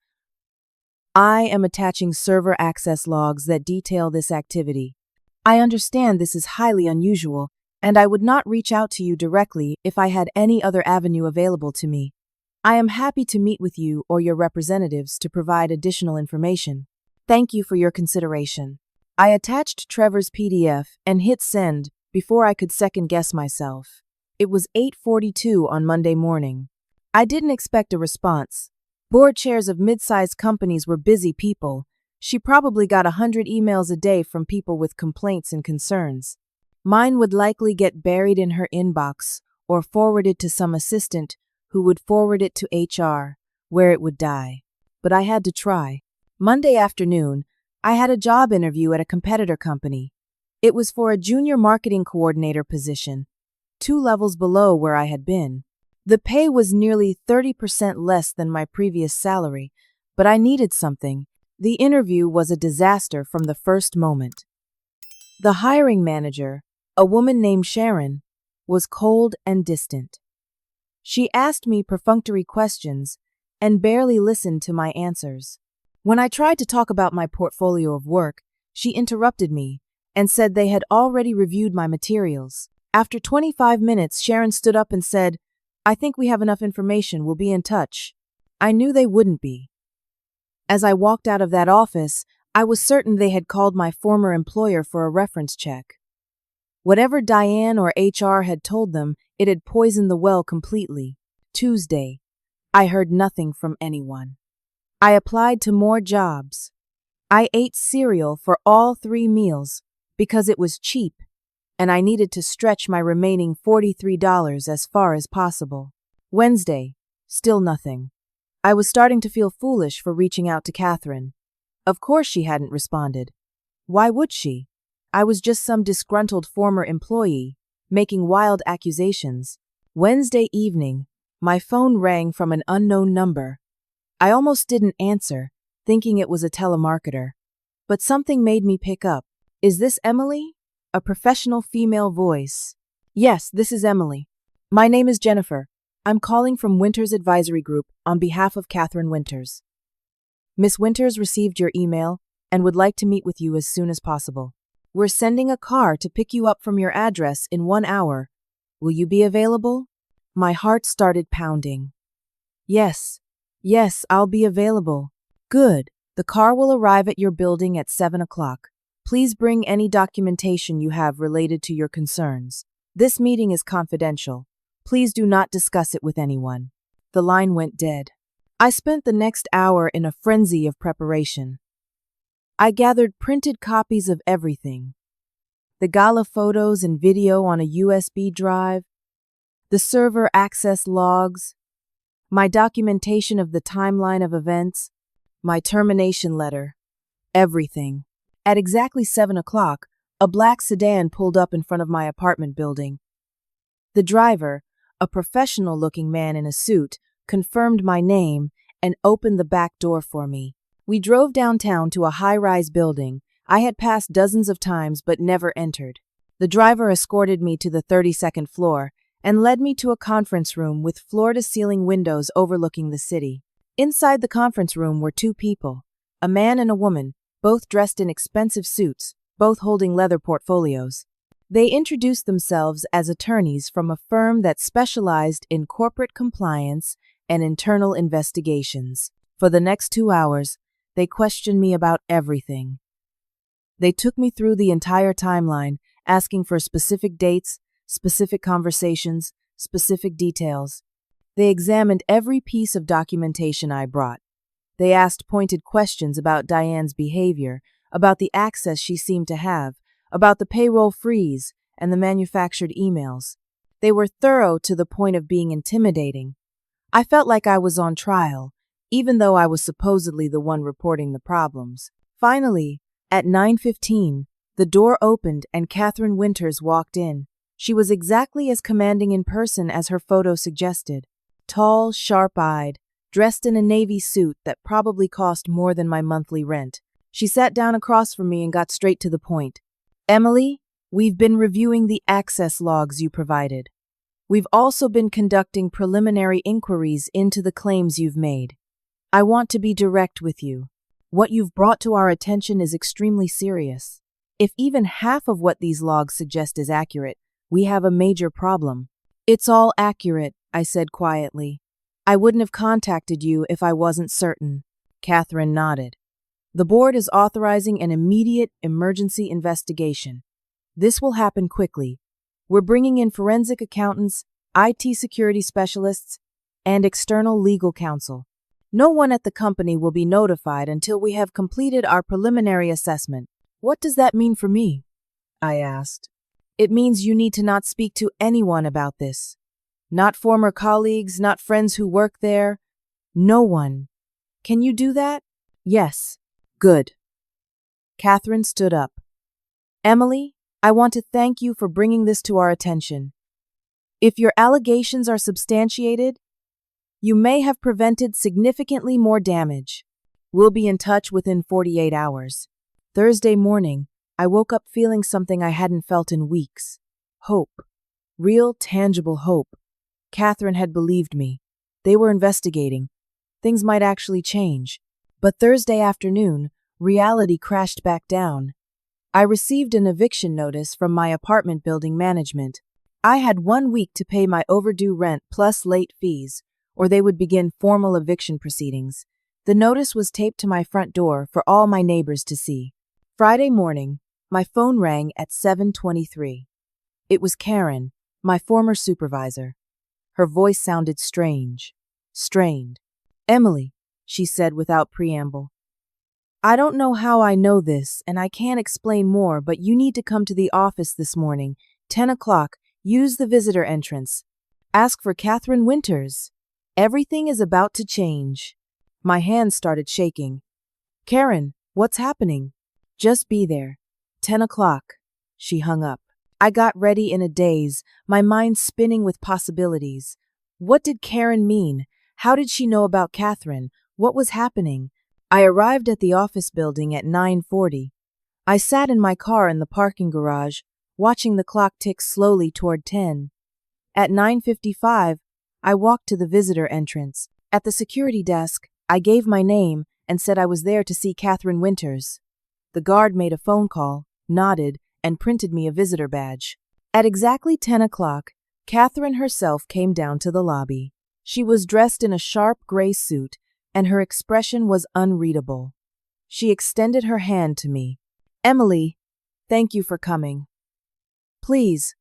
I am attaching server access logs that detail this activity. I understand this is highly unusual, and I would not reach out to you directly if I had any other avenue available to me. I am happy to meet with you or your representatives to provide additional information. Thank you for your consideration. I attached Trevor's PDF and hit send before I could second-guess myself. It was 8:42 on Monday morning. I didn't expect a response. Board chairs of mid-sized companies were busy people. She probably got 100 emails a day from people with complaints and concerns. Mine would likely get buried in her inbox or forwarded to some assistant who would forward it to HR, where it would die. But I had to try. Monday afternoon, I had a job interview at a competitor company. It was for a junior marketing coordinator position, 2 levels below where I had been. The pay was nearly 30% less than my previous salary, but I needed something. The interview was a disaster from the first moment. The hiring manager, a woman named Sharon, was cold and distant. She asked me perfunctory questions and barely listened to my answers. When I tried to talk about my portfolio of work, she interrupted me and said they had already reviewed my materials. After 25 minutes, Sharon stood up and said, "I think we have enough information, we'll be in touch." I knew they wouldn't be. As I walked out of that office, I was certain they had called my former employer for a reference check. Whatever Diane or HR had told them, it had poisoned the well completely. Tuesday, I heard nothing from anyone. I applied to more jobs. I ate cereal for all 3 meals because it was cheap, and I needed to stretch my remaining $43 as far as possible. Wednesday, still nothing. I was starting to feel foolish for reaching out to Catherine. Of course she hadn't responded. Why would she? I was just some disgruntled former employee, making wild accusations. Wednesday evening, my phone rang from an unknown number. I almost didn't answer, thinking it was a telemarketer. But something made me pick up. "Is this Emily?" A professional female voice. "Yes, this is Emily. My name is Jennifer. I'm calling from Winters Advisory Group on behalf of Catherine Winters. Miss Winters received your email and would like to meet with you as soon as possible. We're sending a car to pick you up from your address in 1 hour. Will you be available?" My heart started pounding. Yes, I'll be available. Good. The car will arrive at your building at 7 o'clock. Please bring any documentation you have related to your concerns. This meeting is confidential. Please do not discuss it with anyone. The line went dead. I spent the next hour in a frenzy of preparation. I gathered printed copies of everything. The gala photos and video on a USB drive, the server access logs, my documentation of the timeline of events, my termination letter, everything. At exactly 7 o'clock, a black sedan pulled up in front of my apartment building. The driver, a professional-looking man in a suit, confirmed my name and opened the back door for me. We drove downtown to a high-rise building I had passed dozens of times but never entered. The driver escorted me to the 32nd floor and led me to a conference room with floor-to-ceiling windows overlooking the city. Inside the conference room were 2 people, a man and a woman, both dressed in expensive suits, both holding leather portfolios. They introduced themselves as attorneys from a firm that specialized in corporate compliance and internal investigations. For the next 2 hours, they questioned me about everything. They took me through the entire timeline, asking for specific dates, specific conversations, specific details. They examined every piece of documentation I brought. They asked pointed questions about Diane's behavior, about the access she seemed to have, about the payroll freeze and the manufactured emails. They were thorough to the point of being intimidating. I felt like I was on trial, even though I was supposedly the one reporting the problems. Finally, at 9:15, the door opened and Catherine Winters walked in. She was exactly as commanding in person as her photo suggested. Tall, sharp-eyed, dressed in a navy suit that probably cost more than my monthly rent. She sat down across from me and got straight to the point. "Emily, we've been reviewing the access logs you provided. We've also been conducting preliminary inquiries into the claims you've made. I want to be direct with you. What you've brought to our attention is extremely serious. If even half of what these logs suggest is accurate, we have a major problem." "It's all accurate," I said quietly. "I wouldn't have contacted you if I wasn't certain." Catherine nodded. "The board is authorizing an immediate emergency investigation. This will happen quickly. We're bringing in forensic accountants, IT security specialists, and external legal counsel. No one at the company will be notified until we have completed our preliminary assessment." "What does that mean for me?" I asked. "It means you need to not speak to anyone about this. Not former colleagues, not friends who work there. No one. Can you do that?" "Yes." "Good." Catherine stood up. "Emily, I want to thank you for bringing this to our attention. If your allegations are substantiated, you may have prevented significantly more damage. We'll be in touch within 48 hours. Thursday morning, I woke up feeling something I hadn't felt in weeks. Hope. Real, tangible hope. Catherine had believed me. They were investigating. Things might actually change. But Thursday afternoon, reality crashed back down. I received an eviction notice from my apartment building management. I had 1 week to pay my overdue rent plus late fees, or they would begin formal eviction proceedings. The notice was taped to my front door for all my neighbors to see. Friday morning, my phone rang at 7:23. It was Karen, my former supervisor. Her voice sounded strange, strained. "Emily," she said without preamble. "I don't know how I know this, and I can't explain more, but you need to come to the office this morning, 10 o'clock, use the visitor entrance. Ask for Catherine Winters. Everything is about to change." My hands started shaking. "Karen, what's happening?" "Just be there. 10 o'clock. She hung up. I got ready in a daze, my mind spinning with possibilities. What did Karen mean? How did she know about Catherine? What was happening? I arrived at the office building at 9:40. I sat in my car in the parking garage, watching the clock tick slowly toward 10. At 9:55, I walked to the visitor entrance. At the security desk, I gave my name and said I was there to see Catherine Winters. The guard made a phone call, nodded, and printed me a visitor badge. At exactly 10 o'clock, Catherine herself came down to the lobby. She was dressed in a sharp gray suit, and her expression was unreadable. She extended her hand to me. "Emily, thank you for coming. Please,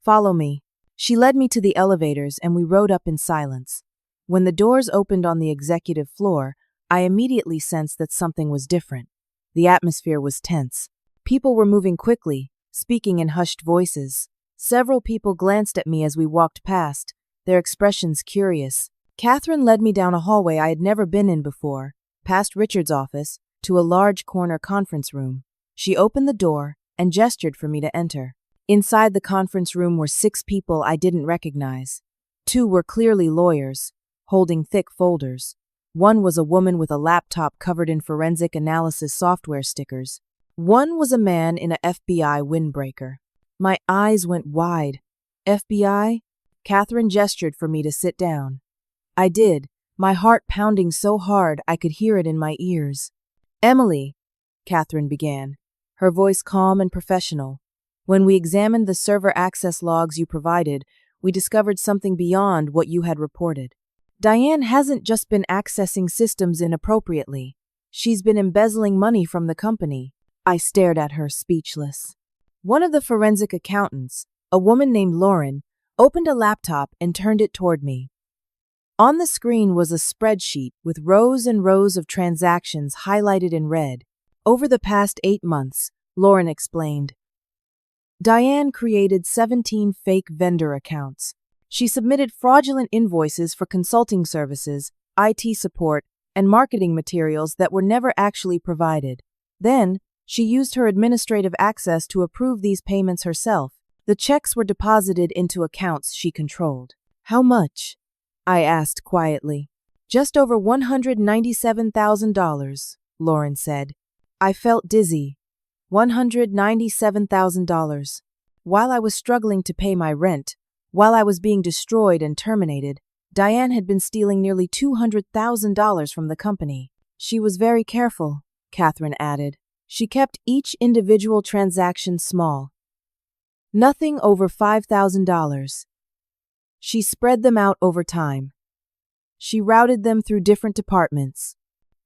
follow me." She led me to the elevators, and we rode up in silence. When the doors opened on the executive floor, I immediately sensed that something was different. The atmosphere was tense. People were moving quickly, speaking in hushed voices. Several people glanced at me as we walked past, their expressions curious. Catherine led me down a hallway I had never been in before, past Richard's office, to a large corner conference room. She opened the door and gestured for me to enter. Inside the conference room were 6 people I didn't recognize. 2 were clearly lawyers, holding thick folders. One was a woman with a laptop covered in forensic analysis software stickers. One was a man in a FBI windbreaker. My eyes went wide. "FBI?" Catherine gestured for me to sit down. I did, my heart pounding so hard I could hear it in my ears. "Emily," Catherine began, her voice calm and professional. "When we examined the server access logs you provided, we discovered something beyond what you had reported. Diane hasn't just been accessing systems inappropriately. She's been embezzling money from the company." I stared at her, speechless. One of the forensic accountants, a woman named Lauren, opened a laptop and turned it toward me. On the screen was a spreadsheet with rows and rows of transactions highlighted in red. "Over the past 8 months," Lauren explained, "Diane created 17 fake vendor accounts. She submitted fraudulent invoices for consulting services, IT support, and marketing materials that were never actually provided. Then, she used her administrative access to approve these payments herself. The checks were deposited into accounts she controlled. How much? I asked quietly. Just over $197,000, Lauren said. I felt dizzy. $197,000. While I was struggling to pay my rent, while I was being destroyed and terminated, Diane had been stealing nearly $200,000 from the company. She was very careful, Catherine added. She kept each individual transaction small. Nothing over $5,000. She spread them out over time. She routed them through different departments.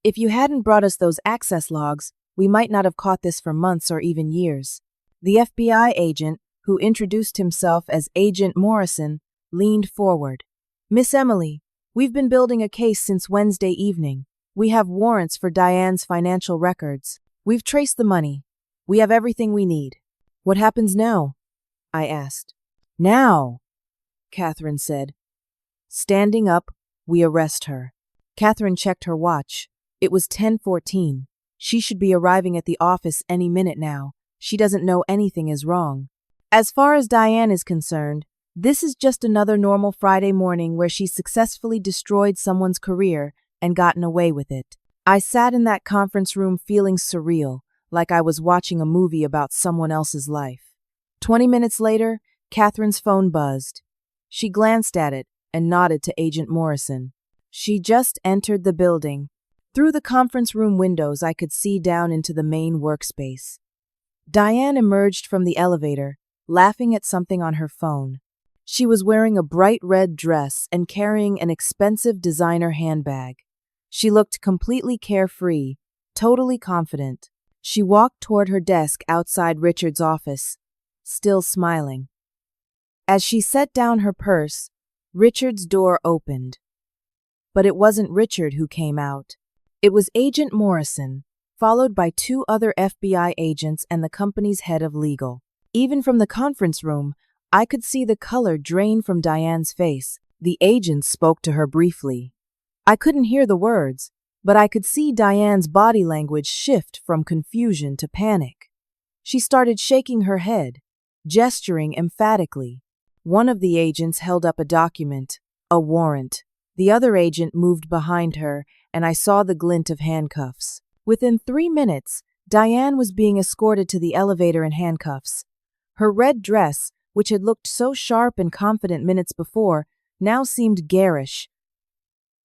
If you hadn't brought us those access logs, we might not have caught this for months or even years. The FBI agent, who introduced himself as Agent Morrison, leaned forward. Miss Emily, we've been building a case since Wednesday evening. We have warrants for Diane's financial records. We've traced the money. We have everything we need. What happens now? I asked. Now, Catherine said. Standing up, we arrest her. Catherine checked her watch. It was 10:14. She should be arriving at the office any minute now. She doesn't know anything is wrong. As far as Diane is concerned, this is just another normal Friday morning where she successfully destroyed someone's career and gotten away with it. I sat in that conference room feeling surreal, like I was watching a movie about someone else's life. 20 minutes later, Catherine's phone buzzed. She glanced at it and nodded to Agent Morrison. She just entered the building. Through the conference room windows, I could see down into the main workspace. Diane emerged from the elevator, laughing at something on her phone. She was wearing a bright red dress and carrying an expensive designer handbag. She looked completely carefree, totally confident. She walked toward her desk outside Richard's office, still smiling. As she set down her purse, Richard's door opened. But it wasn't Richard who came out. It was Agent Morrison, followed by 2 other FBI agents and the company's head of legal. Even from the conference room, I could see the color drain from Diane's face. The agents spoke to her briefly. I couldn't hear the words, but I could see Diane's body language shift from confusion to panic. She started shaking her head, gesturing emphatically. One of the agents held up a document, a warrant. The other agent moved behind her, and I saw the glint of handcuffs. Within 3 minutes, Diane was being escorted to the elevator in handcuffs. Her red dress, which had looked so sharp and confident minutes before, now seemed garish.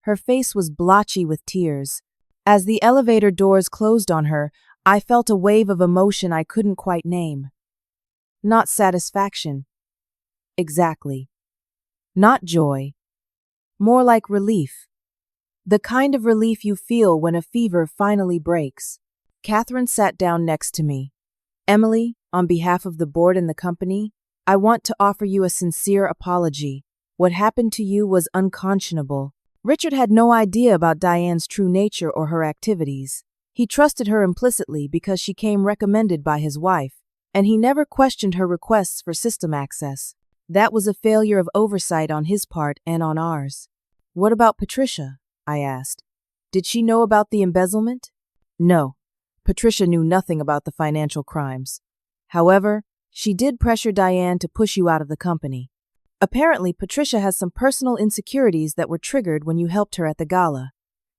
Her face was blotchy with tears. As the elevator doors closed on her, I felt a wave of emotion I couldn't quite name. Not satisfaction. Exactly. Not joy. More like relief. The kind of relief you feel when a fever finally breaks. Catherine sat down next to me. Emily, on behalf of the board and the company, I want to offer you a sincere apology. What happened to you was unconscionable. Richard had no idea about Diane's true nature or her activities. He trusted her implicitly because she came recommended by his wife, and he never questioned her requests for system access. That was a failure of oversight on his part and on ours. What about Patricia? I asked. Did she know about the embezzlement? No. Patricia knew nothing about the financial crimes. However, she did pressure Diane to push you out of the company. Apparently, Patricia has some personal insecurities that were triggered when you helped her at the gala.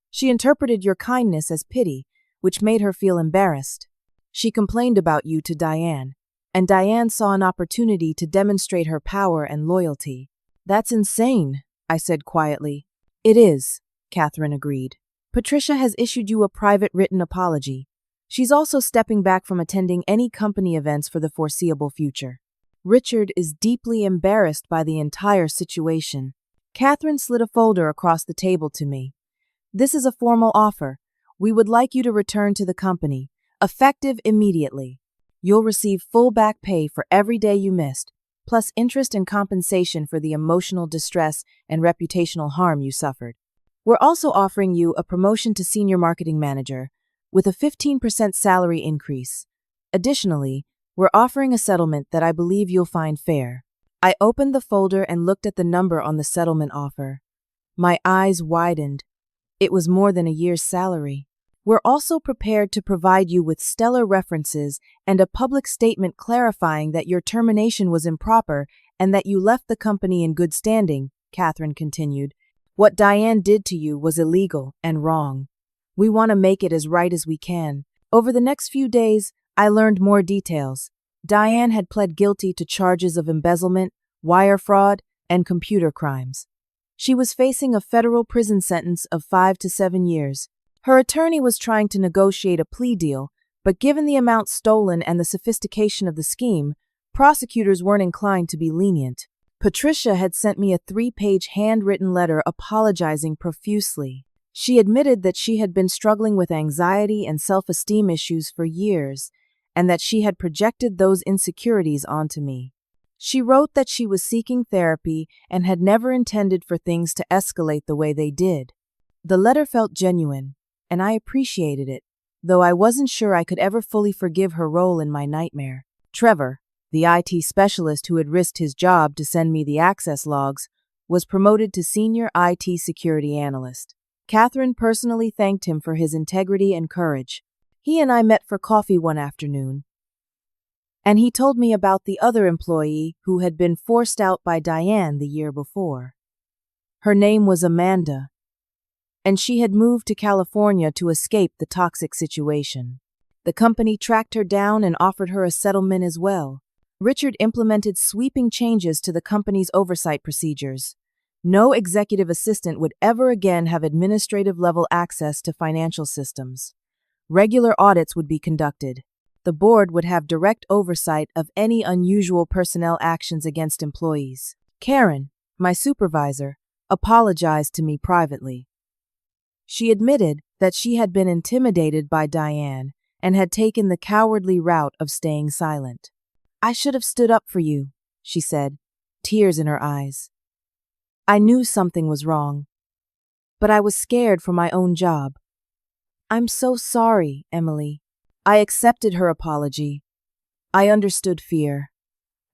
She interpreted your kindness as pity, which made her feel embarrassed. She complained about you to Diane, and Diane saw an opportunity to demonstrate her power and loyalty. That's insane, I said quietly. It is, Catherine agreed. Patricia has issued you a private written apology. She's also stepping back from attending any company events for the foreseeable future. Richard is deeply embarrassed by the entire situation. Catherine slid a folder across the table to me. This is a formal offer. We would like you to return to the company, effective immediately. You'll receive full back pay for every day you missed, plus interest and compensation for the emotional distress and reputational harm you suffered. We're also offering you a promotion to senior marketing manager with a 15% salary increase. Additionally, we're offering a settlement that I believe you'll find fair. I opened the folder and looked at the number on the settlement offer. My eyes widened. It was more than a year's salary. We're also prepared to provide you with stellar references and a public statement clarifying that your termination was improper and that you left the company in good standing," Catherine continued. "What Diane did to you was illegal and wrong. We want to make it as right as we can." Over the next few days, I learned more details. Diane had pled guilty to charges of embezzlement, wire fraud, and computer crimes. She was facing a federal prison sentence of 5 to 7 years. Her attorney was trying to negotiate a plea deal, but given the amount stolen and the sophistication of the scheme, prosecutors weren't inclined to be lenient. Patricia had sent me a 3-page handwritten letter apologizing profusely. She admitted that she had been struggling with anxiety and self-esteem issues for years, and that she had projected those insecurities onto me. She wrote that she was seeking therapy and had never intended for things to escalate the way they did. The letter felt genuine, and I appreciated it, though I wasn't sure I could ever fully forgive her role in my nightmare. Trevor, the IT specialist who had risked his job to send me the access logs, was promoted to senior IT security analyst. Catherine personally thanked him for his integrity and courage. He and I met for coffee one afternoon, and he told me about the other employee who had been forced out by Diane the year before. Her name was Amanda, and she had moved to California to escape the toxic situation. The company tracked her down and offered her a settlement as well. Richard implemented sweeping changes to the company's oversight procedures. No executive assistant would ever again have administrative-level access to financial systems. Regular audits would be conducted. The board would have direct oversight of any unusual personnel actions against employees. Karen, my supervisor, apologized to me privately. She admitted that she had been intimidated by Diane and had taken the cowardly route of staying silent. "I should have stood up for you," she said, tears in her eyes. "I knew something was wrong, but I was scared for my own job." "I'm so sorry, Emily." I accepted her apology. I understood fear.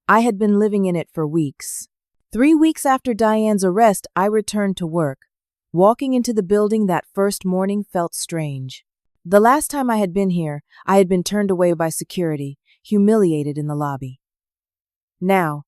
I had been living in it for weeks. 3 weeks after Diane's arrest, I returned to work. Walking into the building that first morning felt strange. The last time I had been here, I had been turned away by security, humiliated in the lobby. Now,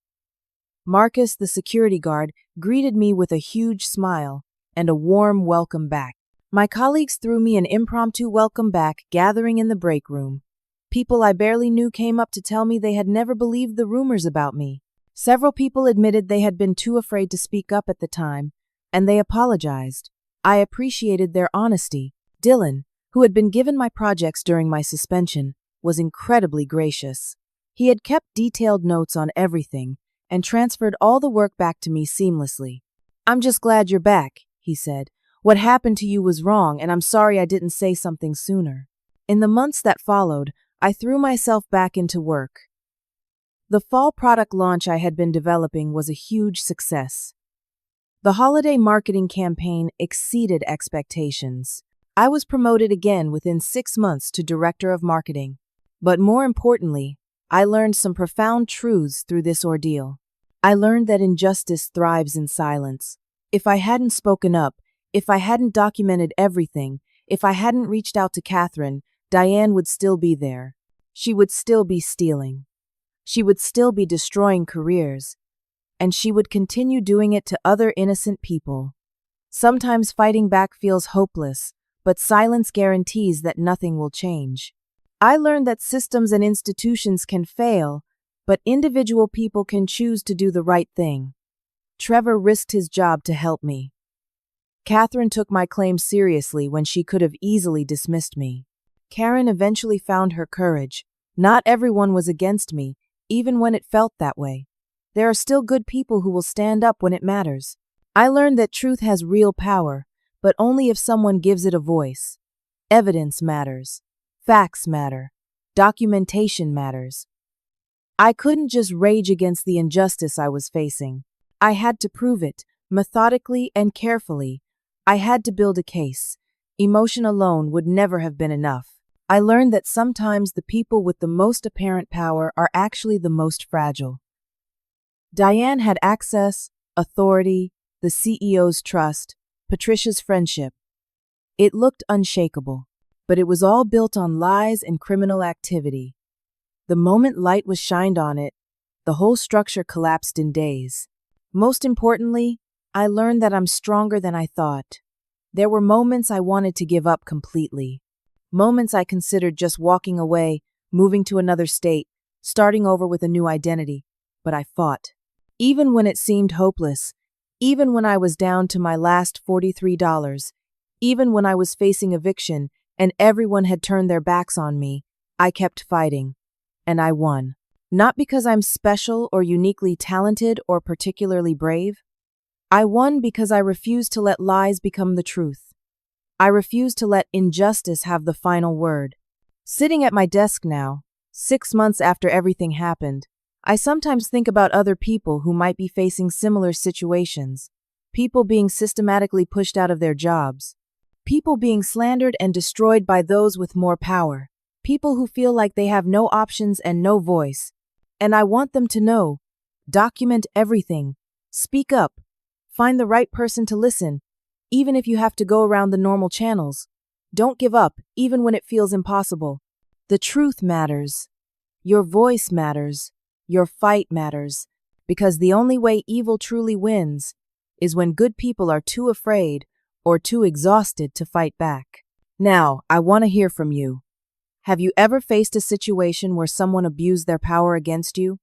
Marcus, the security guard, greeted me with a huge smile and a warm welcome back. My colleagues threw me an impromptu welcome back gathering in the break room. People I barely knew came up to tell me they had never believed the rumors about me. Several people admitted they had been too afraid to speak up at the time, and they apologized. I appreciated their honesty. Dylan, who had been given my projects during my suspension, was incredibly gracious. He had kept detailed notes on everything and transferred all the work back to me seamlessly. "I'm just glad you're back," he said. "What happened to you was wrong, and I'm sorry I didn't say something sooner." In the months that followed, I threw myself back into work. The fall product launch I had been developing was a huge success. The holiday marketing campaign exceeded expectations. I was promoted again within 6 months to Director of Marketing. But more importantly, I learned some profound truths through this ordeal. I learned that injustice thrives in silence. If I hadn't spoken up, if I hadn't documented everything, if I hadn't reached out to Catherine, Diane would still be there. She would still be stealing. She would still be destroying careers. And she would continue doing it to other innocent people. Sometimes fighting back feels hopeless, but silence guarantees that nothing will change. I learned that systems and institutions can fail, but individual people can choose to do the right thing. Trevor risked his job to help me. Catherine took my claim seriously when she could have easily dismissed me. Karen eventually found her courage. Not everyone was against me, even when it felt that way. There are still good people who will stand up when it matters. I learned that truth has real power, but only if someone gives it a voice. Evidence matters. Facts matter. Documentation matters. I couldn't just rage against the injustice I was facing. I had to prove it, methodically and carefully. I had to build a case. Emotion alone would never have been enough. I learned that sometimes the people with the most apparent power are actually the most fragile. Diane had access, authority, the CEO's trust, Patricia's friendship. It looked unshakable. but it was all built on lies and criminal activity. The moment light was shined on it, the whole structure collapsed in days. Most importantly, I learned that I'm stronger than I thought. There were moments I wanted to give up completely. Moments I considered just walking away, moving to another state, starting over with a new identity. But I fought. Even when it seemed hopeless, even when I was down to my last $43, even when I was facing eviction and everyone had turned their backs on me, I kept fighting. And I won. Not because I'm special or uniquely talented or particularly brave. I won because I refused to let lies become the truth. I refused to let injustice have the final word. Sitting at my desk now, 6 months after everything happened, I sometimes think about other people who might be facing similar situations. People being systematically pushed out of their jobs. People being slandered and destroyed by those with more power. People who feel like they have no options and no voice. And I want them to know. Document everything. Speak up. Find the right person to listen, even if you have to go around the normal channels. Don't give up, even when it feels impossible. The truth matters. Your voice matters. Your fight matters. Because the only way evil truly wins is when good people are too afraid or too exhausted to fight back. Now, I want to hear from you. Have you ever faced a situation where someone abused their power against you?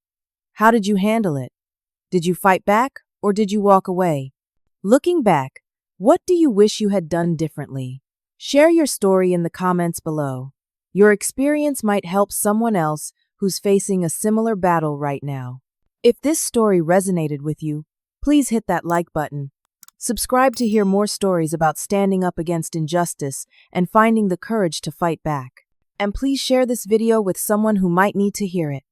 How did you handle it? Did you fight back or did you walk away? Looking back, what do you wish you had done differently? Share your story in the comments below. Your experience might help someone else who's facing a similar battle right now. If this story resonated with you, please hit that like button. Subscribe to hear more stories about standing up against injustice and finding the courage to fight back. And please share this video with someone who might need to hear it.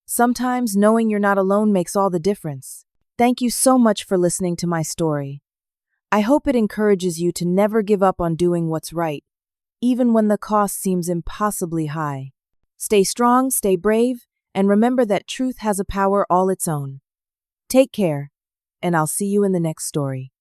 Sometimes knowing you're not alone makes all the difference. Thank you so much for listening to my story. I hope it encourages you to never give up on doing what's right, even when the cost seems impossibly high. Stay strong, stay brave, and remember that truth has a power all its own. Take care, and I'll see you in the next story.